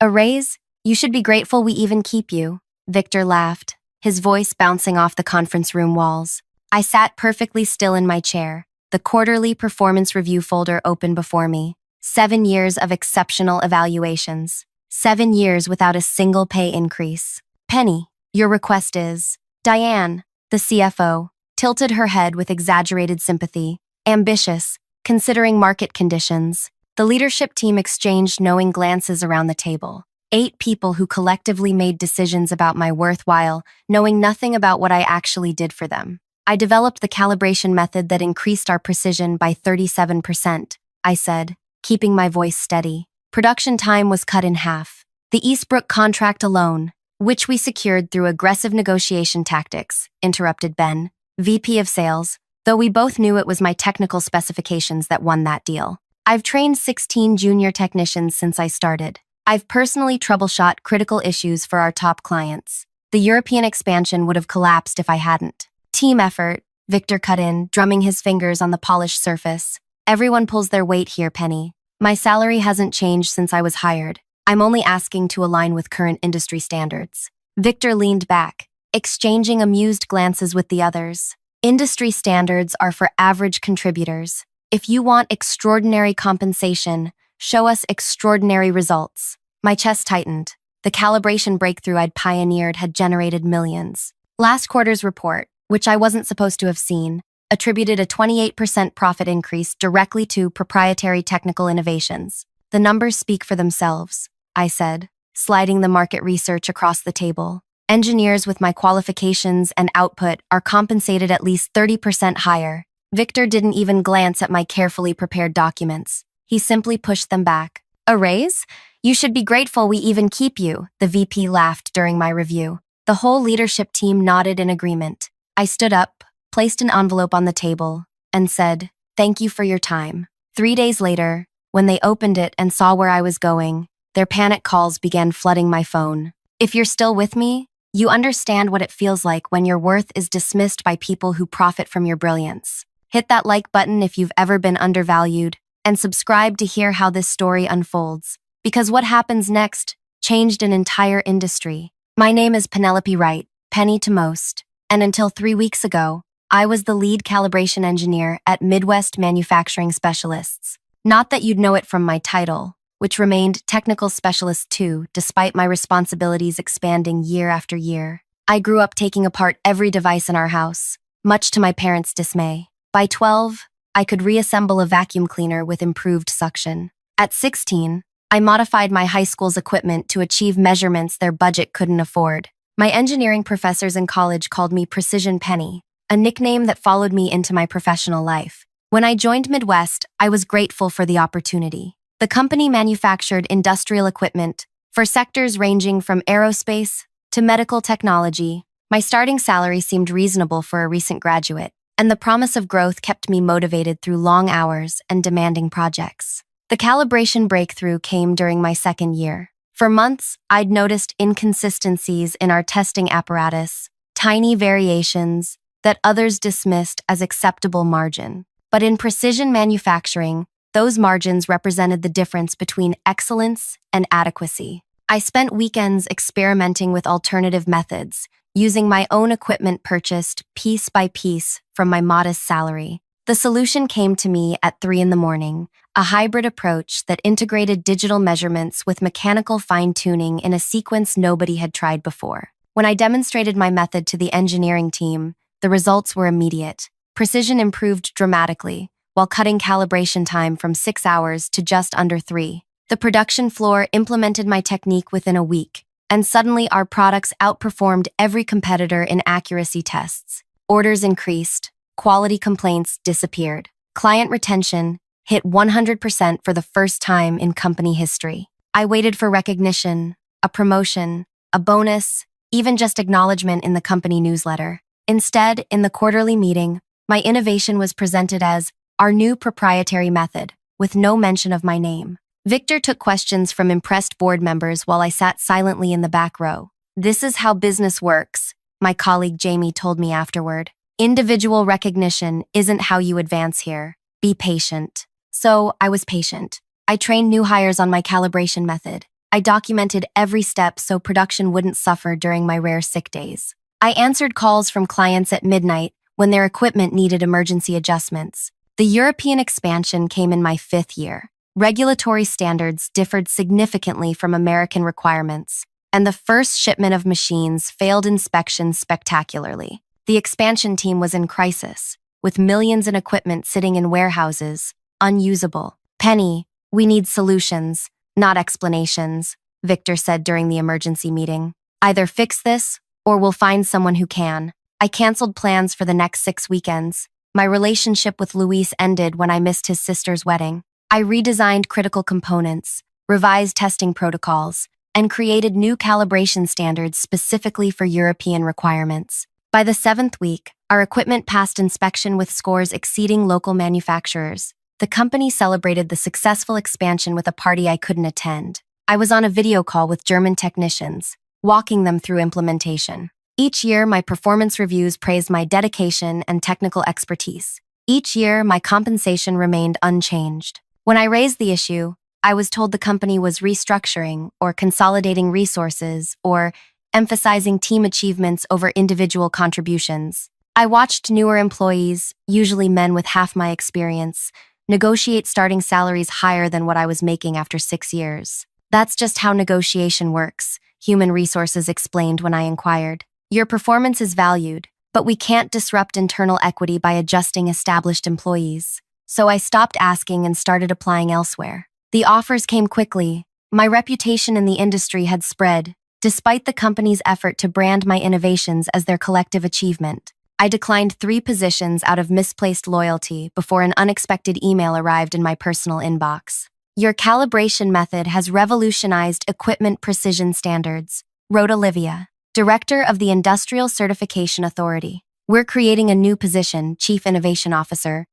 A raise? You should be grateful we even keep you. Victor laughed, his voice bouncing off the conference room walls. I sat perfectly still in my chair, the quarterly performance review folder open before me. 7 years of exceptional evaluations. 7 years without a single pay increase. Penny, your request is. Diane, the CFO, tilted her head with exaggerated sympathy. Ambitious, considering market conditions. The leadership team exchanged knowing glances around the table. 8 people who collectively made decisions about my worthwhile, knowing nothing about what I actually did for them. I developed the calibration method that increased our precision by 37%, I said, keeping my voice steady. Production time was cut in half. The Eastbrook contract alone, which we secured through aggressive negotiation tactics, interrupted Ben, VP of Sales, though we both knew it was my technical specifications that won that deal. I've trained 16 junior technicians since I started. I've personally troubleshot critical issues for our top clients. The European expansion would have collapsed if I hadn't. Team effort, Victor cut in, drumming his fingers on the polished surface. Everyone pulls their weight here, Penny. My salary hasn't changed since I was hired. I'm only asking to align with current industry standards. Victor leaned back, exchanging amused glances with the others. Industry standards are for average contributors. If you want extraordinary compensation, show us extraordinary results. My chest tightened. The calibration breakthrough I'd pioneered had generated millions. Last quarter's report, which I wasn't supposed to have seen, attributed a 28% profit increase directly to proprietary technical innovations. The numbers speak for themselves, I said, sliding the market research across the table. Engineers with my qualifications and output are compensated at least 30% higher. Victor didn't even glance at my carefully prepared documents. He simply pushed them back. A raise? You should be grateful we even keep you, the VP laughed during my review. The whole leadership team nodded in agreement. I stood up, placed an envelope on the table, and said, "Thank you for your time." 3 days later, when they opened it and saw where I was going, their panic calls began flooding my phone. If you're still with me, you understand what it feels like when your worth is dismissed by people who profit from your brilliance. Hit that like button if you've ever been undervalued, and subscribe to hear how this story unfolds. Because what happens next changed an entire industry. My name is Penelope Wright, Penny to most, and until 3 weeks ago, I was the lead calibration engineer at Midwest Manufacturing Specialists. Not that you'd know it from my title, which remained Technical Specialist 2 despite my responsibilities expanding year after year. I grew up taking apart every device in our house, much to my parents' dismay. By 12, I could reassemble a vacuum cleaner with improved suction. At 16, I modified my high school's equipment to achieve measurements their budget couldn't afford. My engineering professors in college called me Precision Penny, a nickname that followed me into my professional life. When I joined Midwest, I was grateful for the opportunity. The company manufactured industrial equipment for sectors ranging from aerospace to medical technology. My starting salary seemed reasonable for a recent graduate, and the promise of growth kept me motivated through long hours and demanding projects. The calibration breakthrough came during my second year. For months, I'd noticed inconsistencies in our testing apparatus, tiny variations that others dismissed as acceptable margin. But in precision manufacturing, those margins represented the difference between excellence and adequacy. I spent weekends experimenting with alternative methods, using my own equipment purchased piece by piece from my modest salary. The solution came to me at 3 in the morning, a hybrid approach that integrated digital measurements with mechanical fine-tuning in a sequence nobody had tried before. When I demonstrated my method to the engineering team, the results were immediate. Precision improved dramatically, while cutting calibration time from 6 hours to just under 3. The production floor implemented my technique within a week, and suddenly our products outperformed every competitor in accuracy tests. Orders increased, quality complaints disappeared. Client retention hit 100% for the first time in company history. I waited for recognition, a promotion, a bonus, even just acknowledgement in the company newsletter. Instead, in the quarterly meeting, my innovation was presented as our new proprietary method, with no mention of my name. Victor took questions from impressed board members while I sat silently in the back row. "This is how business works," my colleague Jamie told me afterward. "Individual recognition isn't how you advance here. Be patient." So I was patient. I trained new hires on my calibration method, I documented every step so production wouldn't suffer during my rare sick days. I answered calls from clients at midnight when their equipment needed emergency adjustments. The European expansion came in my 5th year. Regulatory standards differed significantly from American requirements, and the first shipment of machines failed inspection spectacularly. The expansion team was in crisis, with millions in equipment sitting in warehouses, unusable. "Penny, we need solutions, not explanations," Victor said during the emergency meeting. "Either fix this, or we'll find someone who can." I canceled plans for the next 6 weekends. My relationship with Luis ended when I missed his sister's wedding. I redesigned critical components, revised testing protocols, and created new calibration standards specifically for European requirements. By the 7th week, our equipment passed inspection with scores exceeding local manufacturers. The company celebrated the successful expansion with a party I couldn't attend. I was on a video call with German technicians, walking them through implementation. Each year, my performance reviews praised my dedication and technical expertise. Each year, my compensation remained unchanged. When I raised the issue, I was told the company was restructuring or consolidating resources or emphasizing team achievements over individual contributions. I watched newer employees, usually men with half my experience, negotiate starting salaries higher than what I was making after 6 years. "That's just how negotiation works," Human Resources explained when I inquired. "Your performance is valued, but we can't disrupt internal equity by adjusting established employees." So I stopped asking and started applying elsewhere. The offers came quickly. My reputation in the industry had spread, despite the company's effort to brand my innovations as their collective achievement. I declined 3 positions out of misplaced loyalty before an unexpected email arrived in my personal inbox. "Your calibration method has revolutionized equipment precision standards," wrote Olivia, Director of the Industrial Certification Authority. "We're creating a new position, Chief Innovation Officer,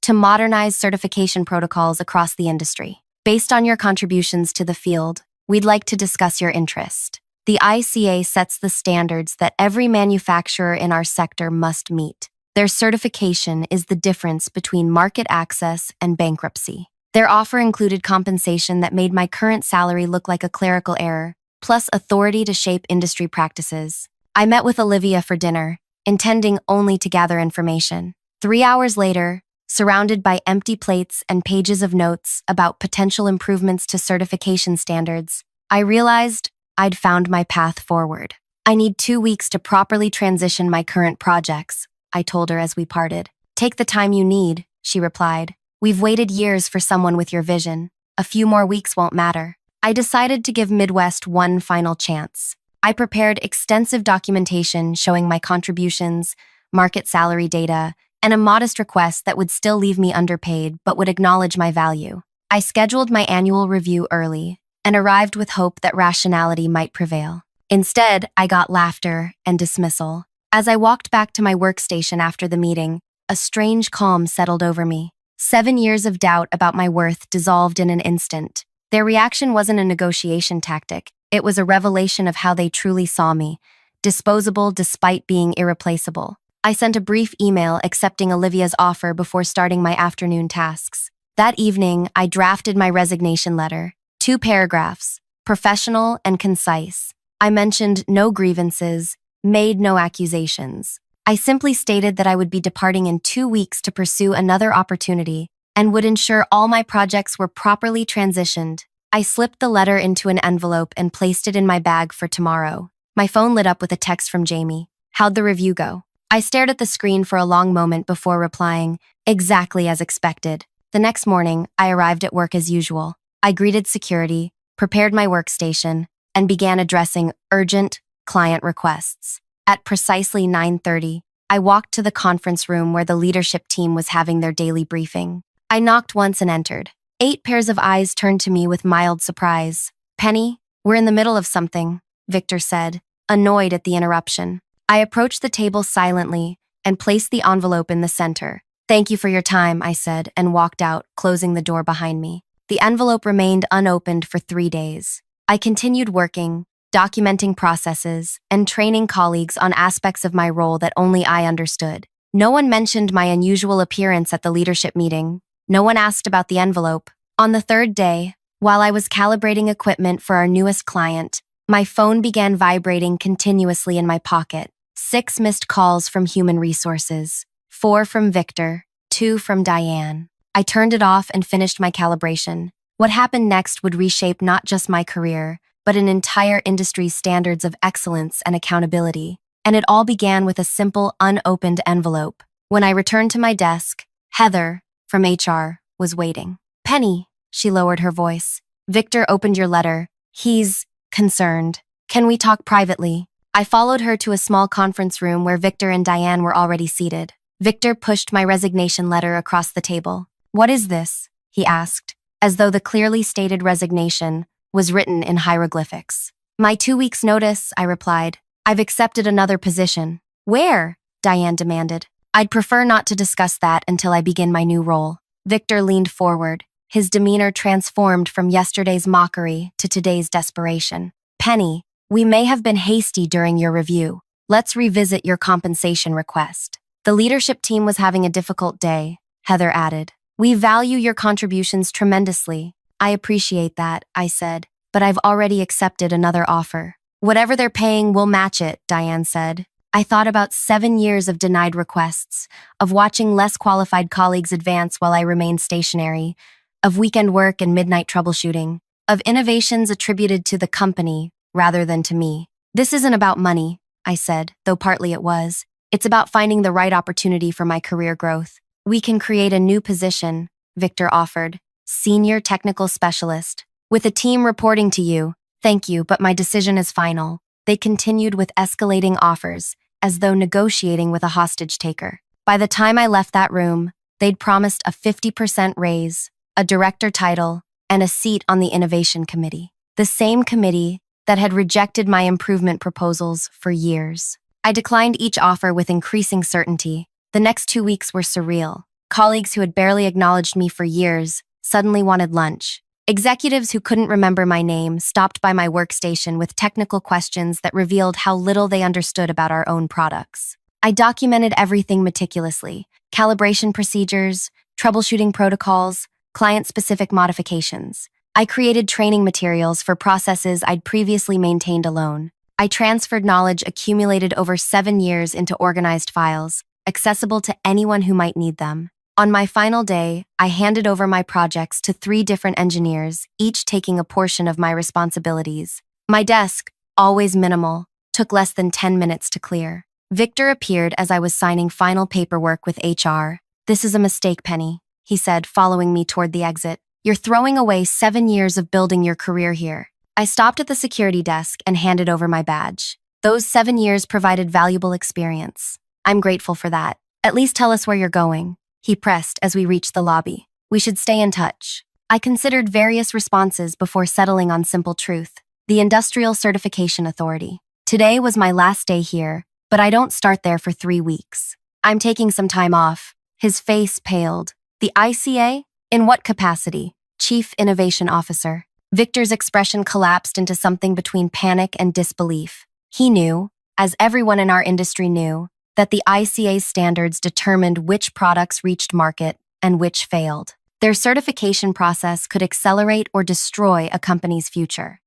to modernize certification protocols across the industry. Based on your contributions to the field, we'd like to discuss your interest." The ICA sets the standards that every manufacturer in our sector must meet. Their certification is the difference between market access and bankruptcy. Their offer included compensation that made my current salary look like a clerical error, plus authority to shape industry practices. I met with Olivia for dinner, intending only to gather information. 3 hours later, surrounded by empty plates and pages of notes about potential improvements to certification standards, I realized I'd found my path forward. "I need 2 weeks to properly transition my current projects," I told her as we parted. "Take the time you need," she replied. "We've waited years for someone with your vision. A few more weeks won't matter." I decided to give Midwest one final chance. I prepared extensive documentation showing my contributions, market salary data, and a modest request that would still leave me underpaid but would acknowledge my value. I scheduled my annual review early and arrived with hope that rationality might prevail. Instead, I got laughter and dismissal. As I walked back to my workstation after the meeting, a strange calm settled over me. 7 years of doubt about my worth dissolved in an instant. Their reaction wasn't a negotiation tactic. It was a revelation of how they truly saw me, disposable despite being irreplaceable. I sent a brief email accepting Olivia's offer before starting my afternoon tasks. That evening, I drafted my resignation letter. 2 paragraphs, professional and concise. I mentioned no grievances, made no accusations. I simply stated that I would be departing in 2 weeks to pursue another opportunity and would ensure all my projects were properly transitioned. I slipped the letter into an envelope and placed it in my bag for tomorrow. My phone lit up with a text from Jamie. "How'd the review go?" I stared at the screen for a long moment before replying, "Exactly as expected." The next morning, I arrived at work as usual. I greeted security, prepared my workstation, and began addressing urgent client requests. At precisely 9:30, I walked to the conference room where the leadership team was having their daily briefing. I knocked once and entered. 8 pairs of eyes turned to me with mild surprise. "Penny, we're in the middle of something," Victor said, annoyed at the interruption. I approached the table silently and placed the envelope in the center. "Thank you for your time," I said, and walked out, closing the door behind me. The envelope remained unopened for 3 days. I continued working, documenting processes, and training colleagues on aspects of my role that only I understood. No one mentioned my unusual appearance at the leadership meeting. No one asked about the envelope. On the 3rd day, While I was calibrating equipment for our newest client, my phone began vibrating continuously in my pocket. 6 missed calls from human resources, 4 from Victor, 2 from Diane. I turned it off and finished my calibration. What happened next would reshape not just my career, but an entire industry's standards of excellence and accountability. And it all began with a simple, unopened envelope. When I returned to my desk, Heather, from HR, was waiting. "Penny," she lowered her voice. "Victor opened your letter. He's concerned. Can we talk privately?" I followed her to a small conference room where Victor and Diane were already seated. Victor pushed my resignation letter across the table. "What is this?" he asked, as though the clearly stated resignation was written in hieroglyphics. "My 2 weeks' notice," I replied. "I've accepted another position." "Where?" Diane demanded. "I'd prefer not to discuss that until I begin my new role." Victor leaned forward, his demeanor transformed from yesterday's mockery to today's desperation. "Penny, we may have been hasty during your review. Let's revisit your compensation request." "The leadership team was having a difficult day," Heather added. "We value your contributions tremendously." "I appreciate that," I said, "but I've already accepted another offer." "Whatever they're paying, we'll match it," Diane said. I thought about 7 years of denied requests, of watching less qualified colleagues advance while I remained stationary, of weekend work and midnight troubleshooting, of innovations attributed to the company rather than to me. "This isn't about money," I said, though partly it was. "It's about finding the right opportunity for my career growth." "We can create a new position," Victor offered, "Senior Technical Specialist, with a team reporting to you." "Thank you, but my decision is final." They continued with escalating offers, as though negotiating with a hostage taker. By the time I left that room, they'd promised a 50% raise, a director title, and a seat on the innovation committee. The same committee that had rejected my improvement proposals for years. I declined each offer with increasing certainty. The next 2 weeks were surreal. Colleagues who had barely acknowledged me for years suddenly wanted lunch. Executives who couldn't remember my name stopped by my workstation with technical questions that revealed how little they understood about our own products. I documented everything meticulously: calibration procedures, troubleshooting protocols, client-specific modifications. I created training materials for processes I'd previously maintained alone. I transferred knowledge accumulated over 7 years into organized files, accessible to anyone who might need them. On my final day, I handed over my projects to 3 different engineers, each taking a portion of my responsibilities. My desk, always minimal, took less than 10 minutes to clear. Victor appeared as I was signing final paperwork with HR. "This is a mistake, Penny," he said, following me toward the exit. "You're throwing away 7 years of building your career here." I stopped at the security desk and handed over my badge. "Those 7 years provided valuable experience. I'm grateful for that. At least tell us where you're going," he pressed as we reached the lobby. "We should stay in touch." I considered various responses before settling on simple truth: the Industrial Certification Authority. Today was my last day here, but I don't start there for 3 weeks. "I'm taking some time off." His face paled. "The ICA? In what capacity?" "Chief Innovation Officer." Victor's expression collapsed into something between panic and disbelief. He knew, as everyone in our industry knew, that the ICA's standards determined which products reached market and which failed. Their certification process could accelerate or destroy a company's future.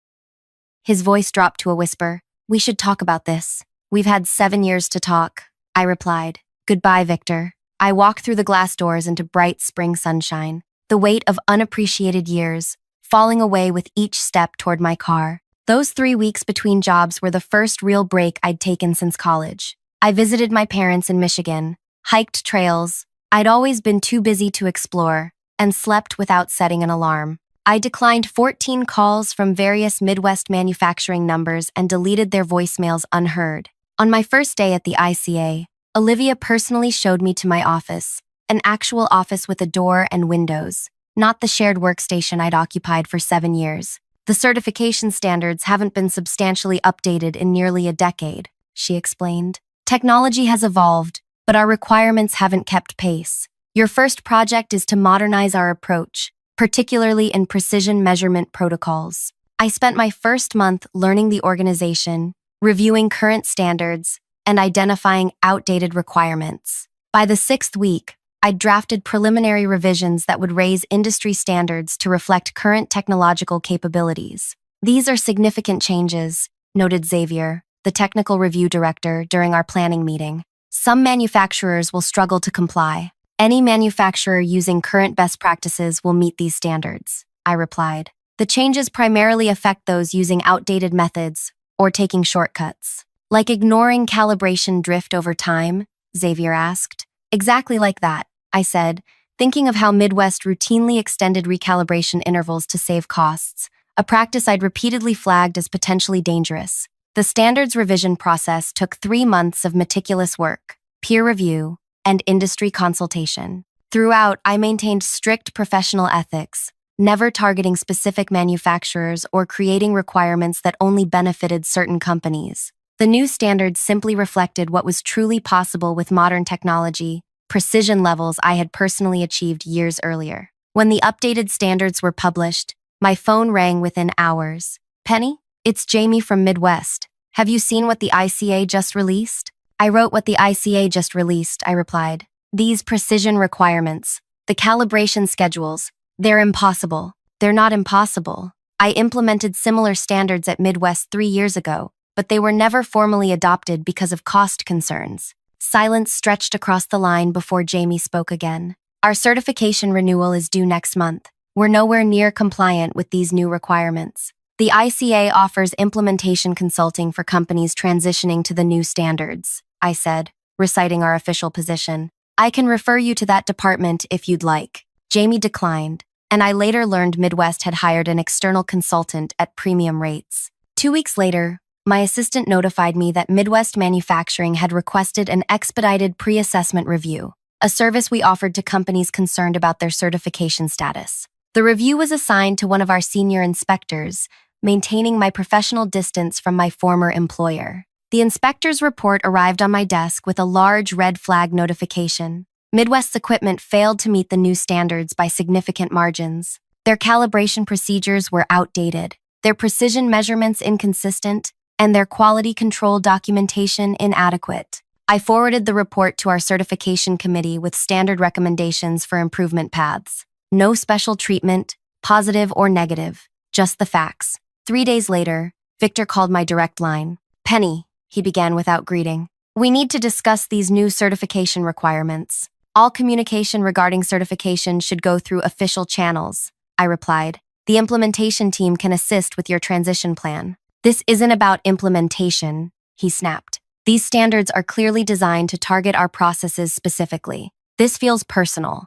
His voice dropped to a whisper. "We should talk about this." "We've had 7 years to talk," I replied. "Goodbye, Victor." I walked through the glass doors into bright spring sunshine, the weight of unappreciated years falling away with each step toward my car. Those 3 weeks between jobs were the first real break I'd taken since college. I visited my parents in Michigan, hiked trails I'd always been too busy to explore, and slept without setting an alarm. I declined 14 calls from various Midwest manufacturing numbers and deleted their voicemails unheard. On my first day at the ICA, Olivia personally showed me to my office, an actual office with a door and windows, not the shared workstation I'd occupied for 7 years. "The certification standards haven't been substantially updated in nearly a decade," she explained. "Technology has evolved, but our requirements haven't kept pace. Your first project is to modernize our approach, particularly in precision measurement protocols." I spent my first month learning the organization, reviewing current standards, and identifying outdated requirements. By the 6th week, I'd drafted preliminary revisions that would raise industry standards to reflect current technological capabilities. These are significant changes, noted Xavier, the technical review director, during our planning meeting. Some manufacturers will struggle to comply. Any manufacturer using current best practices will meet these standards, I replied. The changes primarily affect those using outdated methods or taking shortcuts. Like ignoring calibration drift over time? Xavier asked. Exactly like that, I said, thinking of how Midwest routinely extended recalibration intervals to save costs, a practice I'd repeatedly flagged as potentially dangerous. The standards revision process took 3 months of meticulous work, peer review, and industry consultation. Throughout, I maintained strict professional ethics, never targeting specific manufacturers or creating requirements that only benefited certain companies. The new standards simply reflected what was truly possible with modern technology, precision levels I had personally achieved years earlier. When the updated standards were published, my phone rang within hours. Penny, it's Jamie from Midwest. Have you seen what the ICA just released? I wrote what the ICA just released, I replied. These precision requirements, the calibration schedules, they're impossible. They're not impossible. I implemented similar standards at Midwest 3 years ago, but they were never formally adopted because of cost concerns. Silence stretched across the line before Jamie spoke again. Our certification renewal is due next month. We're nowhere near compliant with these new requirements. The ICA offers implementation consulting for companies transitioning to the new standards, I said, reciting our official position. I can refer you to that department if you'd like. Jamie declined, and I later learned Midwest had hired an external consultant at premium rates. 2 weeks later, my assistant notified me that Midwest Manufacturing had requested an expedited pre-assessment review, a service we offered to companies concerned about their certification status. The review was assigned to one of our senior inspectors, maintaining my professional distance from my former employer. The inspector's report arrived on my desk with a large red flag notification. Midwest's equipment failed to meet the new standards by significant margins. Their calibration procedures were outdated, their precision measurements inconsistent, and their quality control documentation inadequate. I forwarded the report to our certification committee with standard recommendations for improvement paths. No special treatment, positive or negative, just the facts. 3 days later, Victor called my direct line. Penny, he began without greeting. We need to discuss these new certification requirements. All communication regarding certification should go through official channels, I replied. The implementation team can assist with your transition plan. This isn't about implementation, he snapped. These standards are clearly designed to target our processes specifically. This feels personal.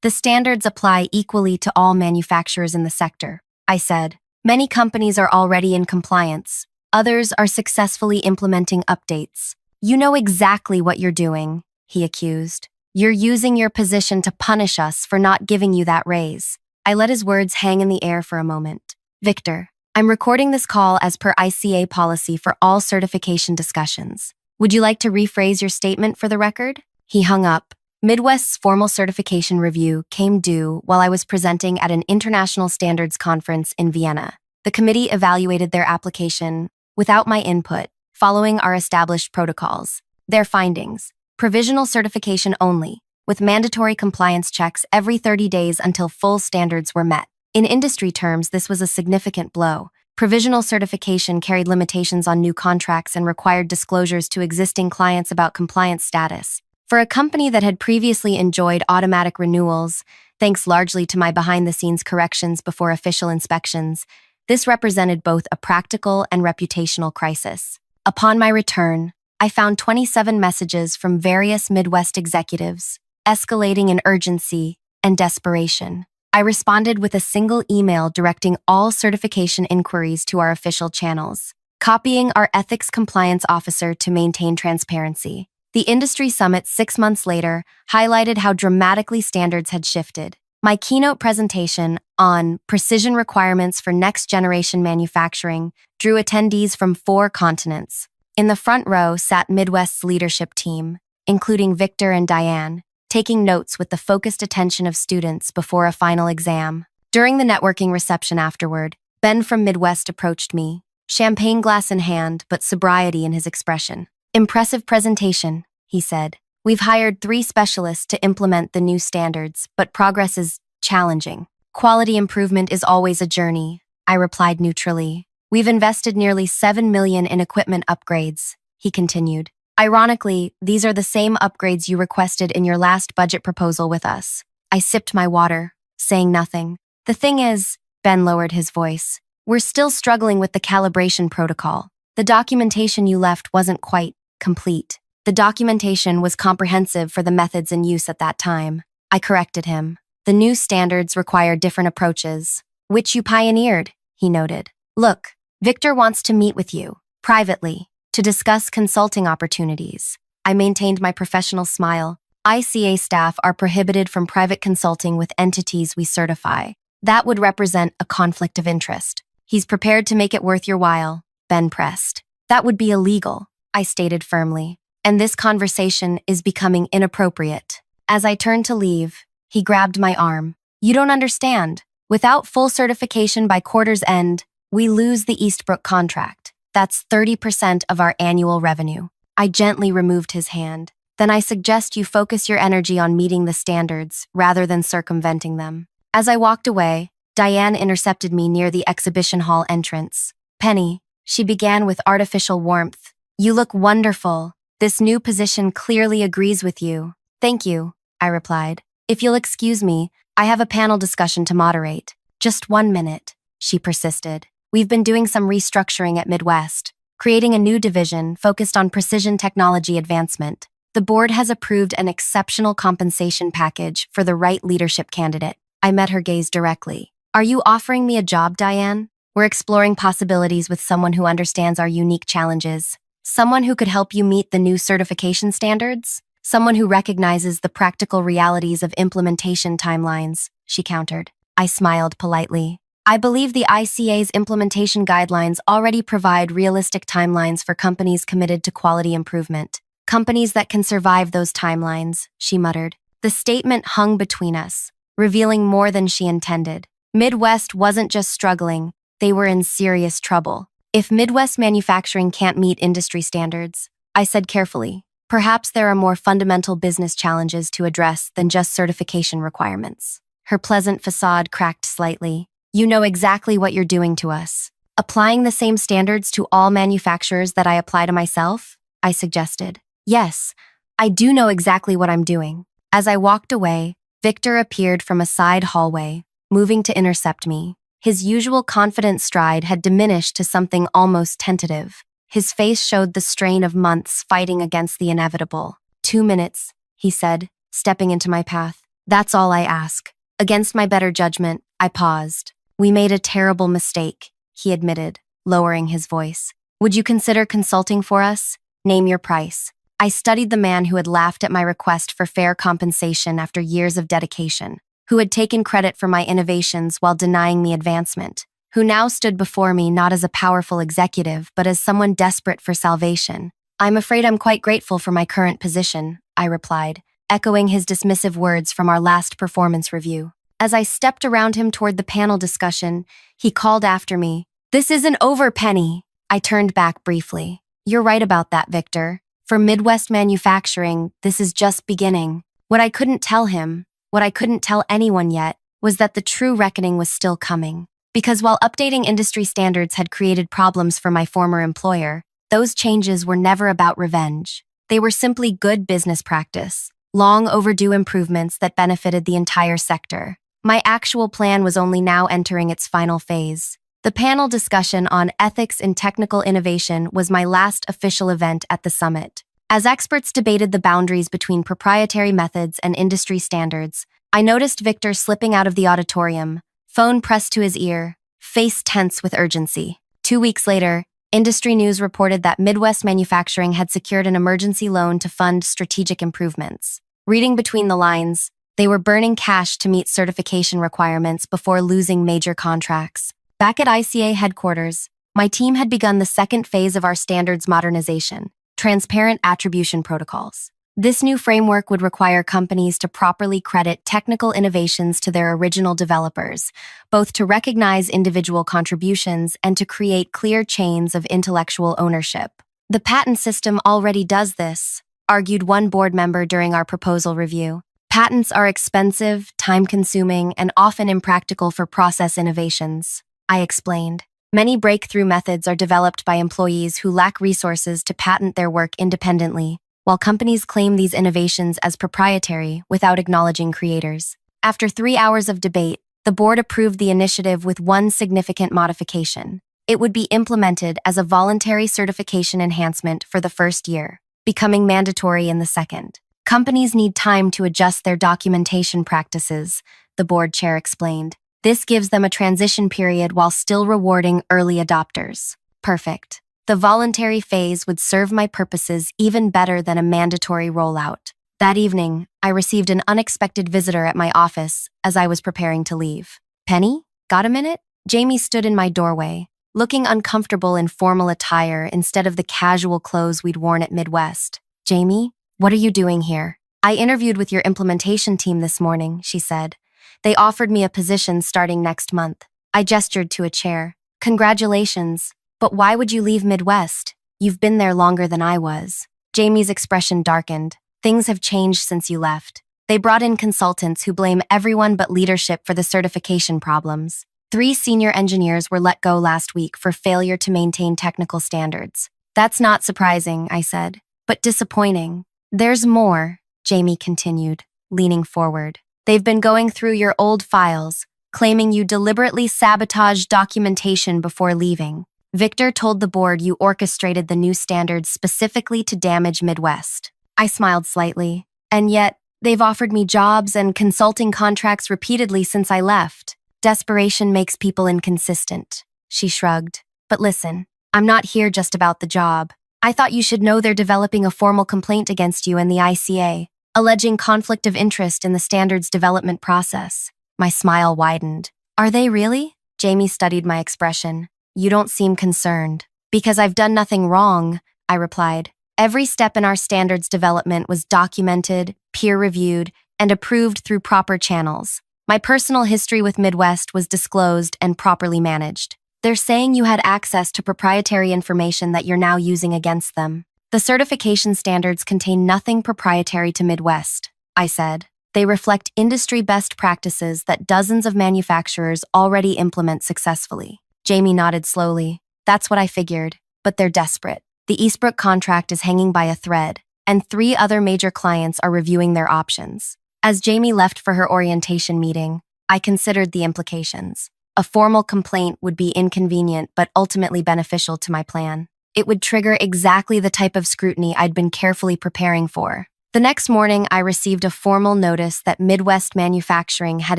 The standards apply equally to all manufacturers in the sector, I said. Many companies are already in compliance. Others are successfully implementing updates. You know exactly what you're doing, he accused. You're using your position to punish us for not giving you that raise. I let his words hang in the air for a moment. Victor, I'm recording this call as per ICA policy for all certification discussions. Would you like to rephrase your statement for the record? He hung up. Midwest's formal certification review came due while I was presenting at an international standards conference in Vienna. The committee evaluated their application without my input, following our established protocols. Their findings: provisional certification only, with mandatory compliance checks every 30 days until full standards were met. In industry terms, this was a significant blow. Provisional certification carried limitations on new contracts and required disclosures to existing clients about compliance status. For a company that had previously enjoyed automatic renewals, thanks largely to my behind-the-scenes corrections before official inspections, this represented both a practical and reputational crisis. Upon my return, I found 27 messages from various Midwest executives, escalating in urgency and desperation. I responded with a single email directing all certification inquiries to our official channels, copying our ethics compliance officer to maintain transparency. The industry summit 6 months later highlighted how dramatically standards had shifted. My keynote presentation on precision requirements for next-generation manufacturing drew attendees from 4 continents. In the front row sat Midwest's leadership team, including Victor and Diane, taking notes with the focused attention of students before a final exam. During the networking reception afterward, Ben from Midwest approached me, champagne glass in hand but sobriety in his expression. Impressive presentation, he said. We've hired 3 specialists to implement the new standards, but progress is challenging. Quality improvement is always a journey, I replied neutrally. We've invested nearly $7 million in equipment upgrades, he continued. Ironically, these are the same upgrades you requested in your last budget proposal with us. I sipped my water, saying nothing. The thing is, Ben lowered his voice, we're still struggling with the calibration protocol. The documentation you left wasn't quite complete. The documentation was comprehensive for the methods in use at that time. I corrected him. The new standards require different approaches, which you pioneered, he noted. Look, Victor wants to meet with you, privately, to discuss consulting opportunities. I maintained my professional smile. ICA staff are prohibited from private consulting with entities we certify. That would represent a conflict of interest. He's prepared to make it worth your while, Ben pressed. That would be illegal, I stated firmly. And this conversation is becoming inappropriate. As I turned to leave, he grabbed my arm. You don't understand. Without full certification by quarter's end, we lose the Eastbrook contract. That's 30% of our annual revenue. I gently removed his hand. Then I suggest you focus your energy on meeting the standards rather than circumventing them. As I walked away, Diane intercepted me near the exhibition hall entrance. Penny, she began with artificial warmth. You look wonderful. This new position clearly agrees with you. Thank you, I replied. If you'll excuse me, I have a panel discussion to moderate. Just 1 minute, she persisted. We've been doing some restructuring at Midwest, creating a new division focused on precision technology advancement. The board has approved an exceptional compensation package for the right leadership candidate. I met her gaze directly. Are you offering me a job, Diane? We're exploring possibilities with someone who understands our unique challenges. Someone who could help you meet the new certification standards? Someone who recognizes the practical realities of implementation timelines, she countered. I smiled politely. I believe the ICA's implementation guidelines already provide realistic timelines for companies committed to quality improvement. Companies that can survive those timelines, she muttered. The statement hung between us, revealing more than she intended. Midwest wasn't just struggling, they were in serious trouble. If Midwest manufacturing can't meet industry standards, I said carefully, perhaps there are more fundamental business challenges to address than just certification requirements. Her pleasant facade cracked slightly. You know exactly what you're doing to us. Applying the same standards to all manufacturers that I apply to myself? I suggested. Yes, I do know exactly what I'm doing. As I walked away, Victor appeared from a side hallway, moving to intercept me. His usual confident stride had diminished to something almost tentative. His face showed the strain of months fighting against the inevitable. 2 minutes, he said, stepping into my path. That's all I ask. Against my better judgment, I paused. We made a terrible mistake, he admitted, lowering his voice. Would you consider consulting for us? Name your price. I studied the man who had laughed at my request for fair compensation after years of dedication, who had taken credit for my innovations while denying me advancement, who now stood before me not as a powerful executive, but as someone desperate for salvation. I'm afraid I'm quite grateful for my current position, I replied, echoing his dismissive words from our last performance review. As I stepped around him toward the panel discussion, he called after me, "This isn't over, Penny." I turned back briefly. You're right about that, Victor. For Midwest manufacturing, this is just beginning. What I couldn't tell him, what I couldn't tell anyone yet, was that the true reckoning was still coming. Because while updating industry standards had created problems for my former employer, those changes were never about revenge. They were simply good business practice, long overdue improvements that benefited the entire sector. My actual plan was only now entering its final phase. The panel discussion on ethics in technical innovation was my last official event at the summit. As experts debated the boundaries between proprietary methods and industry standards, I noticed Victor slipping out of the auditorium, phone pressed to his ear, face tense with urgency. 2 weeks later, industry news reported that Midwest Manufacturing had secured an emergency loan to fund strategic improvements. Reading between the lines, they were burning cash to meet certification requirements before losing major contracts. Back at ICA headquarters, my team had begun the second phase of our standards modernization, transparent attribution protocols. This new framework would require companies to properly credit technical innovations to their original developers, both to recognize individual contributions and to create clear chains of intellectual ownership. The patent system already does this, argued one board member during our proposal review. Patents are expensive, time-consuming, and often impractical for process innovations, I explained. Many breakthrough methods are developed by employees who lack resources to patent their work independently, while companies claim these innovations as proprietary without acknowledging creators. After 3 hours of debate, the board approved the initiative with one significant modification. It would be implemented as a voluntary certification enhancement for the first year, becoming mandatory in the second. Companies need time to adjust their documentation practices, the board chair explained. This gives them a transition period while still rewarding early adopters. Perfect. The voluntary phase would serve my purposes even better than a mandatory rollout. That evening, I received an unexpected visitor at my office as I was preparing to leave. Penny, got a minute? Jamie stood in my doorway, looking uncomfortable in formal attire instead of the casual clothes we'd worn at Midwest. Jamie, what are you doing here? I interviewed with your implementation team this morning, she said. They offered me a position starting next month. I gestured to a chair. Congratulations, but why would you leave Midwest? You've been there longer than I was. Jamie's expression darkened. Things have changed since you left. They brought in consultants who blame everyone but leadership for the certification problems. 3 senior engineers were let go last week for failure to maintain technical standards. That's not surprising, I said, but disappointing. There's more, Jamie continued, leaning forward. They've been going through your old files, claiming you deliberately sabotaged documentation before leaving. Victor told the board you orchestrated the new standards specifically to damage Midwest. I smiled slightly. And yet, they've offered me jobs and consulting contracts repeatedly since I left. Desperation makes people inconsistent, she shrugged. But listen, I'm not here just about the job. I thought you should know they're developing a formal complaint against you and the ICA, alleging conflict of interest in the standards development process. My smile widened. Are they really? Jamie studied my expression. You don't seem concerned. Because I've done nothing wrong, I replied. Every step in our standards development was documented, peer-reviewed, and approved through proper channels. My personal history with Midwest was disclosed and properly managed. They're saying you had access to proprietary information that you're now using against them. The certification standards contain nothing proprietary to Midwest, I said. They reflect industry best practices that dozens of manufacturers already implement successfully. Jamie nodded slowly. That's what I figured, but they're desperate. The Eastbrook contract is hanging by a thread, and 3 other major clients are reviewing their options. As Jamie left for her orientation meeting, I considered the implications. A formal complaint would be inconvenient but ultimately beneficial to my plan. It would trigger exactly the type of scrutiny I'd been carefully preparing for. The next morning, I received a formal notice that Midwest Manufacturing had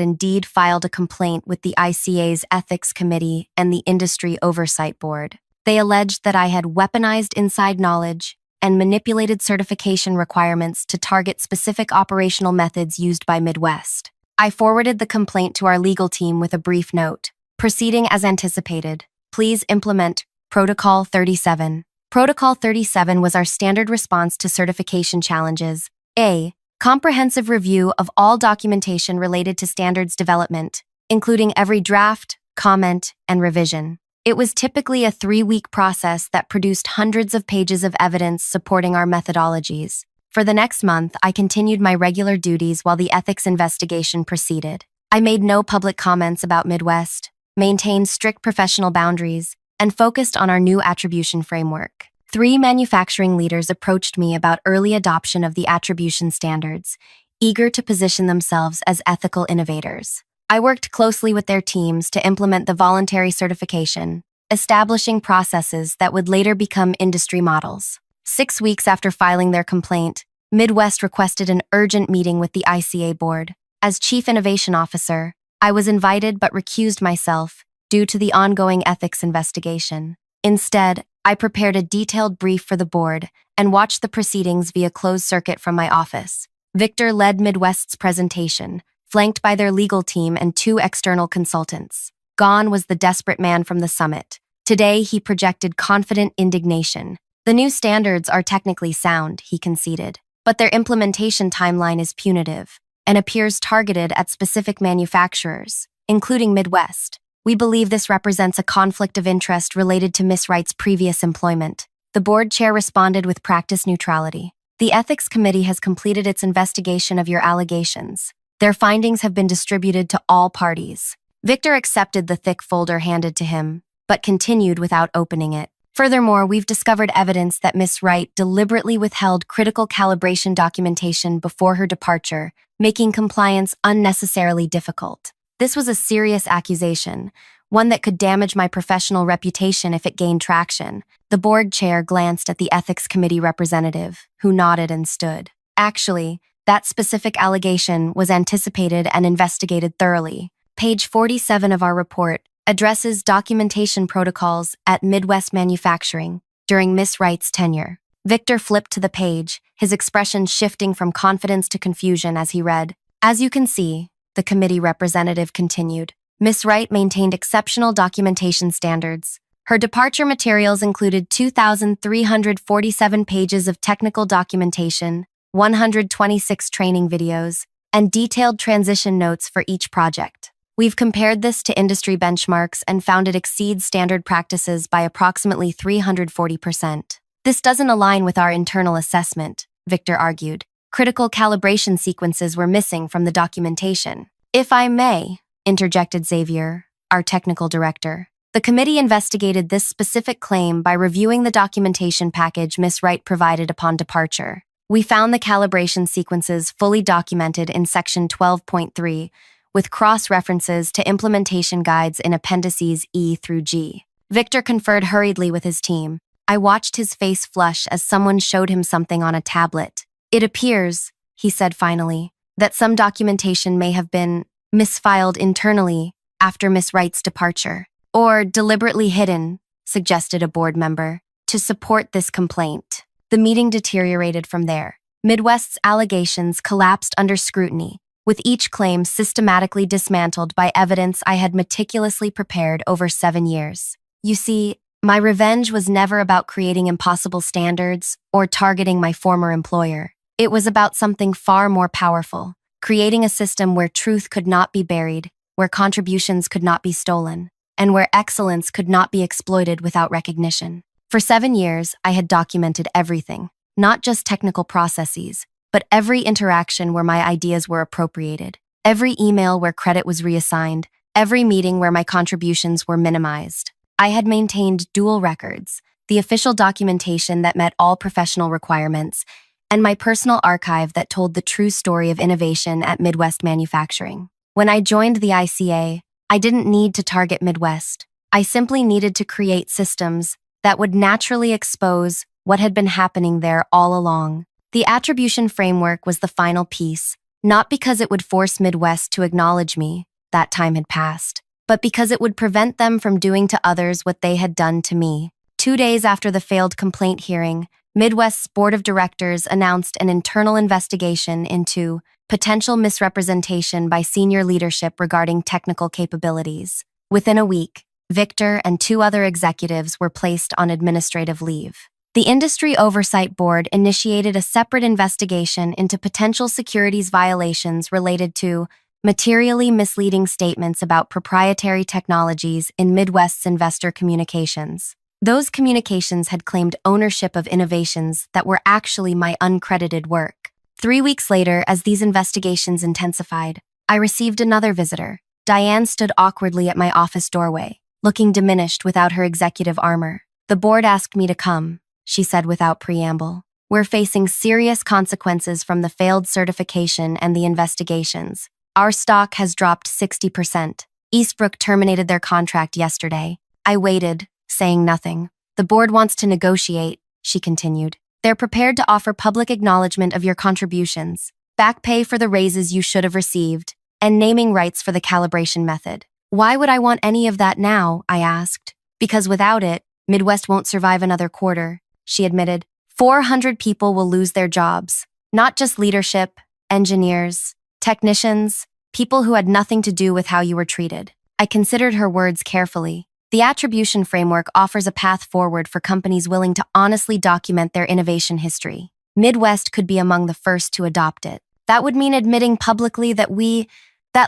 indeed filed a complaint with the ICA's Ethics Committee and the Industry Oversight Board. They alleged that I had weaponized inside knowledge and manipulated certification requirements to target specific operational methods used by Midwest. I forwarded the complaint to our legal team with a brief note. Proceeding as anticipated. Please implement Protocol 37. Protocol 37 was our standard response to certification challenges. A. Comprehensive review of all documentation related to standards development, including every draft, comment, and revision. It was typically a 3-week process that produced hundreds of pages of evidence supporting our methodologies. For the next month, I continued my regular duties while the ethics investigation proceeded. I made no public comments about Midwest, maintained strict professional boundaries, and focused on our new attribution framework. 3 manufacturing leaders approached me about early adoption of the attribution standards, eager to position themselves as ethical innovators. I worked closely with their teams to implement the voluntary certification, establishing processes that would later become industry models. 6 weeks after filing their complaint, Midwest requested an urgent meeting with the ICA board. As Chief Innovation Officer, I was invited but recused myself due to the ongoing ethics investigation. Instead, I prepared a detailed brief for the board and watched the proceedings via closed circuit from my office. Victor led Midwest's presentation, flanked by their legal team and 2 external consultants. Gone was the desperate man from the summit. Today, he projected confident indignation. The new standards are technically sound, he conceded, but their implementation timeline is punitive and appears targeted at specific manufacturers, including Midwest. We believe this represents a conflict of interest related to Miss Wright's previous employment. The board chair responded with practice neutrality. The Ethics Committee has completed its investigation of your allegations. Their findings have been distributed to all parties. Victor accepted the thick folder handed to him, but continued without opening it. Furthermore, we've discovered evidence that Miss Wright deliberately withheld critical calibration documentation before her departure, making compliance unnecessarily difficult. This was a serious accusation, one that could damage my professional reputation if it gained traction. The board chair glanced at the Ethics Committee representative, who nodded and stood. Actually, that specific allegation was anticipated and investigated thoroughly. Page 47 of our report addresses documentation protocols at Midwest Manufacturing during Miss Wright's tenure. Victor flipped to the page, his expression shifting from confidence to confusion as he read. As you can see, the committee representative continued, Miss Wright maintained exceptional documentation standards. Her departure materials included 2,347 pages of technical documentation, 126 training videos, and detailed transition notes for each project. We've compared this to industry benchmarks and found it exceeds standard practices by approximately 340%. This doesn't align with our internal assessment, Victor argued. Critical calibration sequences were missing from the documentation. If I may, interjected Xavier, our technical director. The committee investigated this specific claim by reviewing the documentation package Miss Wright provided upon departure. We found the calibration sequences fully documented in Section 12.3, with cross-references to implementation guides in appendices E through G. Victor conferred hurriedly with his team. I watched his face flush as someone showed him something on a tablet. It appears, he said finally, that some documentation may have been misfiled internally after Miss Wright's departure, or deliberately hidden, suggested a board member, to support this complaint. The meeting deteriorated from there. Midwest's allegations collapsed under scrutiny, with each claim systematically dismantled by evidence I had meticulously prepared over 7 years. You see, my revenge was never about creating impossible standards or targeting my former employer. It was about something far more powerful, creating a system where truth could not be buried, where contributions could not be stolen, and where excellence could not be exploited without recognition. For 7 years, I had documented everything, not just technical processes, but every interaction where my ideas were appropriated, every email where credit was reassigned, every meeting where my contributions were minimized. I had maintained dual records, the official documentation that met all professional requirements, and my personal archive that told the true story of innovation at Midwest Manufacturing. When I joined the ICA, I didn't need to target Midwest. I simply needed to create systems that would naturally expose what had been happening there all along. The attribution framework was the final piece, not because it would force Midwest to acknowledge me, that time had passed, but because it would prevent them from doing to others what they had done to me. 2 days after the failed complaint hearing, Midwest's board of directors announced an internal investigation into potential misrepresentation by senior leadership regarding technical capabilities. Within a week, Victor and 2 other executives were placed on administrative leave. The Industry Oversight Board initiated a separate investigation into potential securities violations related to materially misleading statements about proprietary technologies in Midwest's investor communications. Those communications had claimed ownership of innovations that were actually my uncredited work. 3 weeks later, as these investigations intensified, I received another visitor. Diane stood awkwardly at my office doorway, looking diminished without her executive armor. The board asked me to come, she said without preamble. We're facing serious consequences from the failed certification and the investigations. Our stock has dropped 60%. Eastbrook terminated their contract yesterday. I waited, saying nothing. The board wants to negotiate, she continued. They're prepared to offer public acknowledgement of your contributions, back pay for the raises you should have received, and naming rights for the calibration method. Why would I want any of that now? I asked. Because without it, Midwest won't survive another quarter, she admitted. 400 people will lose their jobs. Not just leadership, engineers, technicians, people who had nothing to do with how you were treated. I considered her words carefully. The attribution framework offers a path forward for companies willing to honestly document their innovation history. Midwest could be among the first to adopt it. That would mean admitting publicly that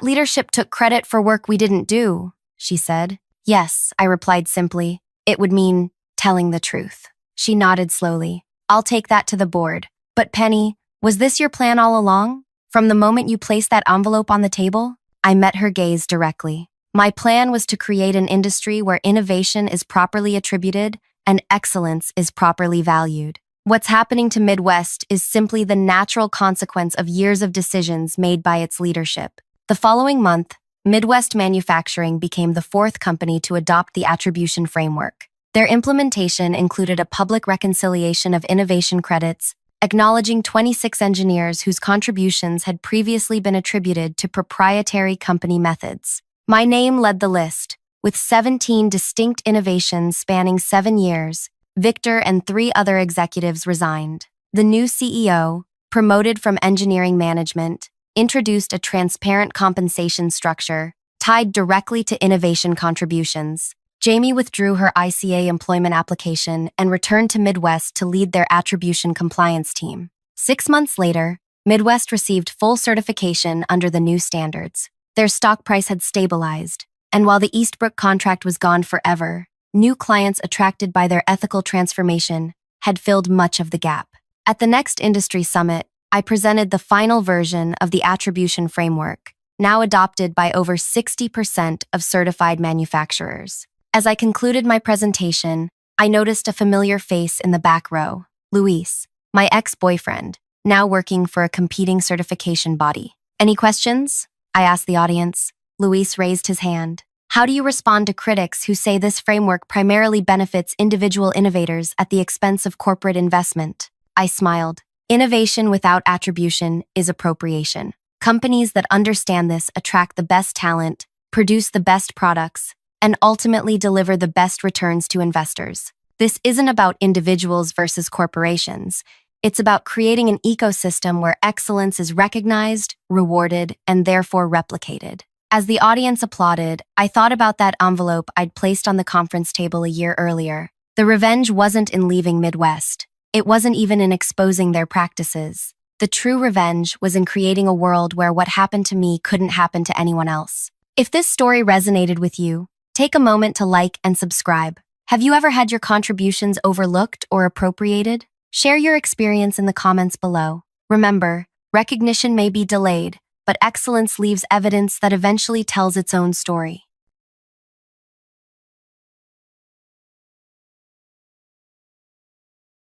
leadership took credit for work we didn't do, she said. Yes, I replied simply. It would mean telling the truth. She nodded slowly. I'll take that to the board. But Penny, was this your plan all along? From the moment you placed that envelope on the table? I met her gaze directly. My plan was to create an industry where innovation is properly attributed and excellence is properly valued. What's happening to Midwest is simply the natural consequence of years of decisions made by its leadership. The following month, Midwest Manufacturing became the fourth company to adopt the attribution framework. Their implementation included a public reconciliation of innovation credits, acknowledging 26 engineers whose contributions had previously been attributed to proprietary company methods. My name led the list, with 17 distinct innovations spanning 7 years. Victor and 3 other executives resigned. The new CEO, promoted from engineering management, introduced a transparent compensation structure tied directly to innovation contributions. Jamie withdrew her ICA employment application and returned to Midwest to lead their attribution compliance team. 6 months later, Midwest received full certification under the new standards. Their stock price had stabilized, and while the Eastbrook contract was gone forever, new clients attracted by their ethical transformation had filled much of the gap. At the next industry summit, I presented the final version of the attribution framework, now adopted by over 60% of certified manufacturers. As I concluded my presentation, I noticed a familiar face in the back row, Luis, my ex-boyfriend, now working for a competing certification body. Any questions? I asked the audience. Luis raised his hand. How do you respond to critics who say this framework primarily benefits individual innovators at the expense of corporate investment? I smiled. Innovation without attribution is appropriation. Companies that understand this attract the best talent, produce the best products, and ultimately deliver the best returns to investors. This isn't about individuals versus corporations. It's about creating an ecosystem where excellence is recognized, rewarded, and therefore replicated. As the audience applauded, I thought about that envelope I'd placed on the conference table a year earlier. The revenge wasn't in leaving Midwest. It wasn't even in exposing their practices. The true revenge was in creating a world where what happened to me couldn't happen to anyone else. If this story resonated with you, take a moment to like and subscribe. Have you ever had your contributions overlooked or appropriated? Share your experience in the comments below. Remember, recognition may be delayed, but excellence leaves evidence that eventually tells its own story.